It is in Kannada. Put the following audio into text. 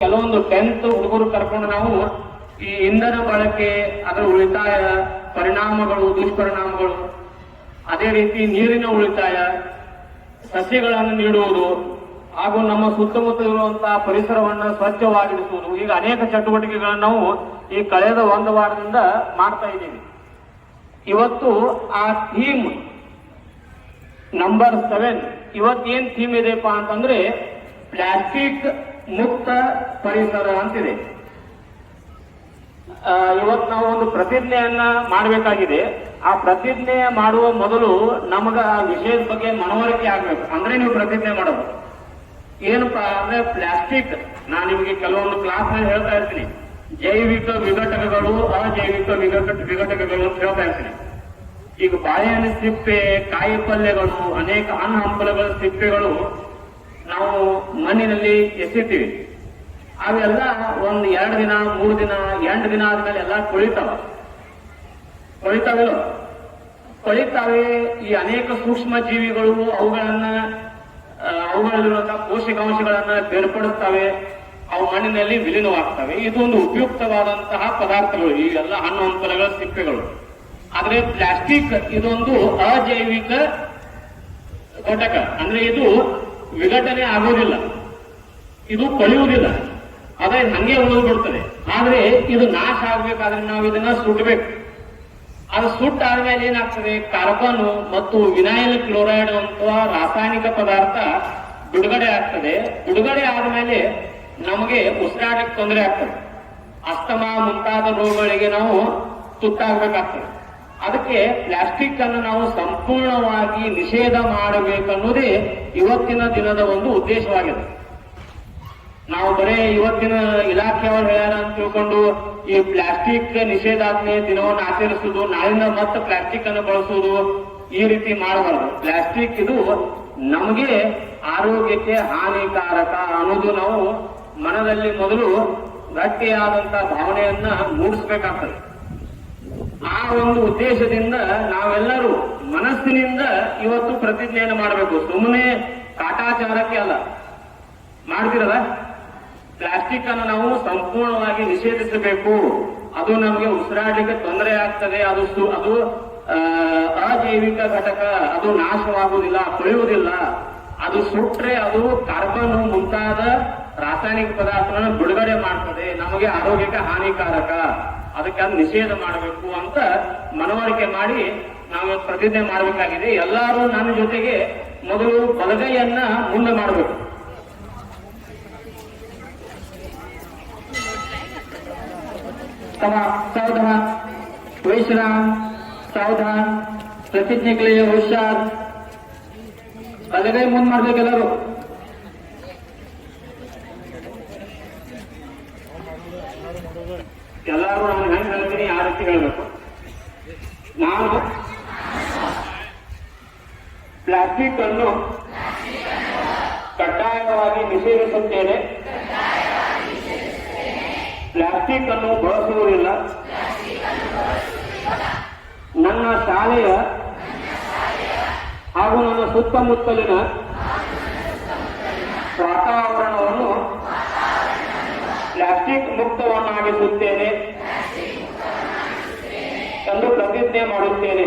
ಕೆಲವೊಂದು 10th ಹುಡುಗರು ಕರ್ಕೊಂಡು ನಾವು ಈ ಇಂಧನ ಬಳಕೆ, ಅದರ ಉಳಿತಾಯ, ಪರಿಣಾಮಗಳು, ದುಷ್ಪರಿಣಾಮಗಳು, ಅದೇ ರೀತಿ ನೀರಿನ ಉಳಿತಾಯ, ಸಸ್ಯಗಳನ್ನು ನೀಡುವುದು ಹಾಗೂ ನಮ್ಮ ಸುತ್ತಮುತ್ತ ಇರುವಂತಹ ಪರಿಸರವನ್ನು ಸ್ವಚ್ಛವಾಗಿರಿಸುವುದು, ಈಗ ಅನೇಕ ಚಟುವಟಿಕೆಗಳನ್ನು ನಾವು ಈ ಕಳೆದ ಒಂದು ವಾರದಿಂದ ಮಾಡ್ತಾ ಇದ್ದೀವಿ. ಇವತ್ತು ಆ ಥೀಮ್ ನಂಬರ್ 7, ಇವತ್ತೇನ್ ಥೀಮ್ ಇದೆಯಪ್ಪ ಅಂತಂದ್ರೆ ಪ್ಲಾಸ್ಟಿಕ್ ಮುಕ್ತ ಪರಿಸರ ಅಂತಿದೆ. ಇವತ್ತು ನಾವು ಒಂದು ಪ್ರತಿಜ್ಞೆಯನ್ನ ಮಾಡಬೇಕಾಗಿದೆ. ಆ ಪ್ರತಿಜ್ಞೆ ಮಾಡುವ ಮೊದಲು ನಮಗ ಆ ವಿಷಯದ ಬಗ್ಗೆ ಮನವರಿಕೆ ಆಗ್ಬೇಕು. ಅಂದ್ರೆ ನೀವು ಪ್ರತಿಜ್ಞೆ ಮಾಡೋದು ಏನಪ್ಪಾ ಅಂದ್ರೆ ಪ್ಲಾಸ್ಟಿಕ್, ನಾನು ನಿಮಗೆ ಕೆಲವೊಂದು ಕ್ಲಾಸ್ ನಲ್ಲಿ ಹೇಳ್ತಾ ಇರ್ತೀನಿ, ಜೈವಿಕ ವಿಘಟಕಗಳು, ಅಜೈವಿಕ ವಿಘಟಕಗಳು ಅಂತ ಹೇಳ್ತಾ ಇರ್ತೀನಿ. ಈಗ ಬಾಳೆಹಣ್ಣು ಸಿಪ್ಪೆ, ಕಾಯಿ ಪಲ್ಯಗಳು, ಅನೇಕ ಹಣ್ಣು ಹಂಪಲುಗಳ ಸಿಪ್ಪೆಗಳು ನಾವು ಮಣ್ಣಿನಲ್ಲಿ ಎಸಿತೀವಿ. ಅವೆಲ್ಲ ಒಂದು 2 ದಿನ 3 ದಿನ 8 ದಿನ ಆದ್ಮೇಲೆ ಎಲ್ಲ ಕೊಳಿತಾವೆ. ಈ ಅನೇಕ ಸೂಕ್ಷ್ಮ ಜೀವಿಗಳು ಅವುಗಳಲ್ಲಿರುವಂತಹ ಪೋಷಕಾಂಶಗಳನ್ನ ಬೇರ್ಪಡುತ್ತವೆ, ಅವು ಮಣ್ಣಿನಲ್ಲಿ ವಿಲೀನವಾಗ್ತವೆ. ಇದೊಂದು ಉಪಯುಕ್ತವಾದಂತಹ ಪದಾರ್ಥಗಳು, ಈ ಎಲ್ಲ ಹಣ್ಣು ಹಂಪಲುಗಳ ಸಿಪ್ಪೆಗಳು. ಆದ್ರೆ ಪ್ಲಾಸ್ಟಿಕ್ ಇದೊಂದು ಅಜೈವಿಕ ಘಟಕ, ಅಂದ್ರೆ ಇದು ವಿಘಟನೆ ಆಗೋದಿಲ್ಲ, ಇದು ಕೊಳೆಯುವುದಿಲ್ಲ, ಅದೇ ಹಂಗೆ ಉಳಿದು ಬಿಡ್ತದೆ. ಆದ್ರೆ ಇದು ನಾಶ ಆಗ್ಬೇಕಾದ್ರೆ ನಾವು ಇದನ್ನ ಸುಡಬೇಕು. ಅದು ಸುಟ್ಟಾದ್ಮೇಲೆ ಏನಾಗ್ತದೆ, ಕಾರ್ಬನ್ ಮತ್ತು ವಿನೈಲ್ ಕ್ಲೋರೈಡ್ ಅಂತ ರಾಸಾಯನಿಕ ಪದಾರ್ಥ ಬಿಡುಗಡೆ ಆಗ್ತದೆ. ಬಿಡುಗಡೆ ಆದ್ಮೇಲೆ ನಮಗೆ ಉಸಿರಾಟಕ್ಕೆ ತೊಂದರೆ ಆಗ್ತದೆ, ಅಸ್ತಮಾ ಮುಂತಾದ ರೋಗಗಳಿಗೆ ನಾವು ತುತ್ತಾಗಬೇಕಾಗ್ತದೆ. ಅದಕ್ಕೆ ಪ್ಲಾಸ್ಟಿಕ್ ಅನ್ನು ನಾವು ಸಂಪೂರ್ಣವಾಗಿ ನಿಷೇಧ ಮಾಡಬೇಕನ್ನೋದೇ ಇವತ್ತಿನ ದಿನದ ಒಂದು ಉದ್ದೇಶವಾಗಿದೆ. ನಾವು ಬರೇ ಇವತ್ತಿನ ಇಲಾಖೆಯವರು ಹೇಳ್ಯಾರ ಅಂತ ತಿಳ್ಕೊಂಡು ಈ ಪ್ಲಾಸ್ಟಿಕ್ ನಿಷೇಧಾಜ್ಞೆ ದಿನವನ್ನು ಆಚರಿಸುವುದು, ನಾಳಿಂದ ಮತ್ತೆ ಪ್ಲಾಸ್ಟಿಕ್ ಅನ್ನು ಬಳಸುವುದು, ಈ ರೀತಿ ಮಾಡಬಾರದು. ಪ್ಲಾಸ್ಟಿಕ್ ಇದು ನಮಗೆ ಆರೋಗ್ಯಕ್ಕೆ ಹಾನಿಕಾರಕ ಅನ್ನೋದು ನಾವು ಮನದಲ್ಲಿ ಮೊದಲು ಗಟ್ಟಿಯಾದಂತಹ ಭಾವನೆಯನ್ನ ಮೂಡಿಸಬೇಕಾಗ್ತದೆ. ಆ ಒಂದು ಉದ್ದೇಶದಿಂದ ನಾವೆಲ್ಲರೂ ಮನಸ್ಸಿನಿಂದ ಇವತ್ತು ಪ್ರತಿಜ್ಞೆಯನ್ನು ಮಾಡಬೇಕು. ಸುಮ್ಮನೆ ಕಾಟಾಚಾರಕ್ಕೆ ಅಲ್ಲ. ಮಾಡ್ತಿರಲ್ಲ, ಪ್ಲಾಸ್ಟಿಕ್ ಅನ್ನು ನಾವು ಸಂಪೂರ್ಣವಾಗಿ ನಿಷೇಧಿಸಬೇಕು. ಅದು ನಮಗೆ ಉಸಿರಾಡಲಿಕ್ಕೆ ತೊಂದರೆ ಆಗ್ತದೆ, ಅದು ಅಜೈವಿಕ ಘಟಕ, ಅದು ನಾಶವಾಗುವುದಿಲ್ಲ, ಕೊಳೆಯುವುದಿಲ್ಲ. ಅದು ಸುಟ್ರೆ ಅದು ಕಾರ್ಬನ್ ಮುಂತಾದ ರಾಸಾಯನಿಕ ಪದಾರ್ಥಗಳನ್ನು ಬಿಡುಗಡೆ ಮಾಡ್ತದೆ, ನಮಗೆ ಆರೋಗ್ಯಕ್ಕೆ ಹಾನಿಕಾರಕ. ಅದಕ್ಕೆ ಅದು ನಿಷೇಧ ಮಾಡಬೇಕು ಅಂತ ಮನವರಿಕೆ ಮಾಡಿ ನಾವು ಪ್ರತಿಜ್ಞೆ ಮಾಡಬೇಕಾಗಿದೆ. ಎಲ್ಲರೂ ನನ್ನ ಜೊತೆಗೆ ಮೊದಲು ಬಲಗೈಯನ್ನ ಮುಂದೆ ಮಾಡಬೇಕು. सावधान, विश्राम, सावधान, प्रतिज्ञे के लिए होशियार. बलगೈ ಮುಂದೆ ಮಾಡಬೇಕು ಎಲ್ಲರೂ. ಎಲ್ಲರೂ ನಾನು ಹೆಂಗೆ ಹೇಳ್ತೀನಿ ಆ ರೀತಿ ಹೇಳಬೇಕು. ನಾನು ಪ್ಲಾಸ್ಟಿಕ್ ಅನ್ನು ಕಡ್ಡಾಯವಾಗಿ ನಿಷೇಧಿಸುತ್ತೇನೆ. ಪ್ಲಾಸ್ಟಿಕ್ ಅನ್ನು ಬಳಸುವುದಿಲ್ಲ. ನನ್ನ ಶಾಲೆಯ ಹಾಗೂ ನನ್ನ ಸುತ್ತಮುತ್ತಲಿನ ವಾತಾವರಣವನ್ನು ಪ್ಲಾಸ್ಟಿಕ್ ಮುಕ್ತವನ್ನಾಗಿಸುತ್ತೇನೆ ಎಂದು ಪ್ರತಿಜ್ಞೆ ಮಾಡುತ್ತೇನೆ.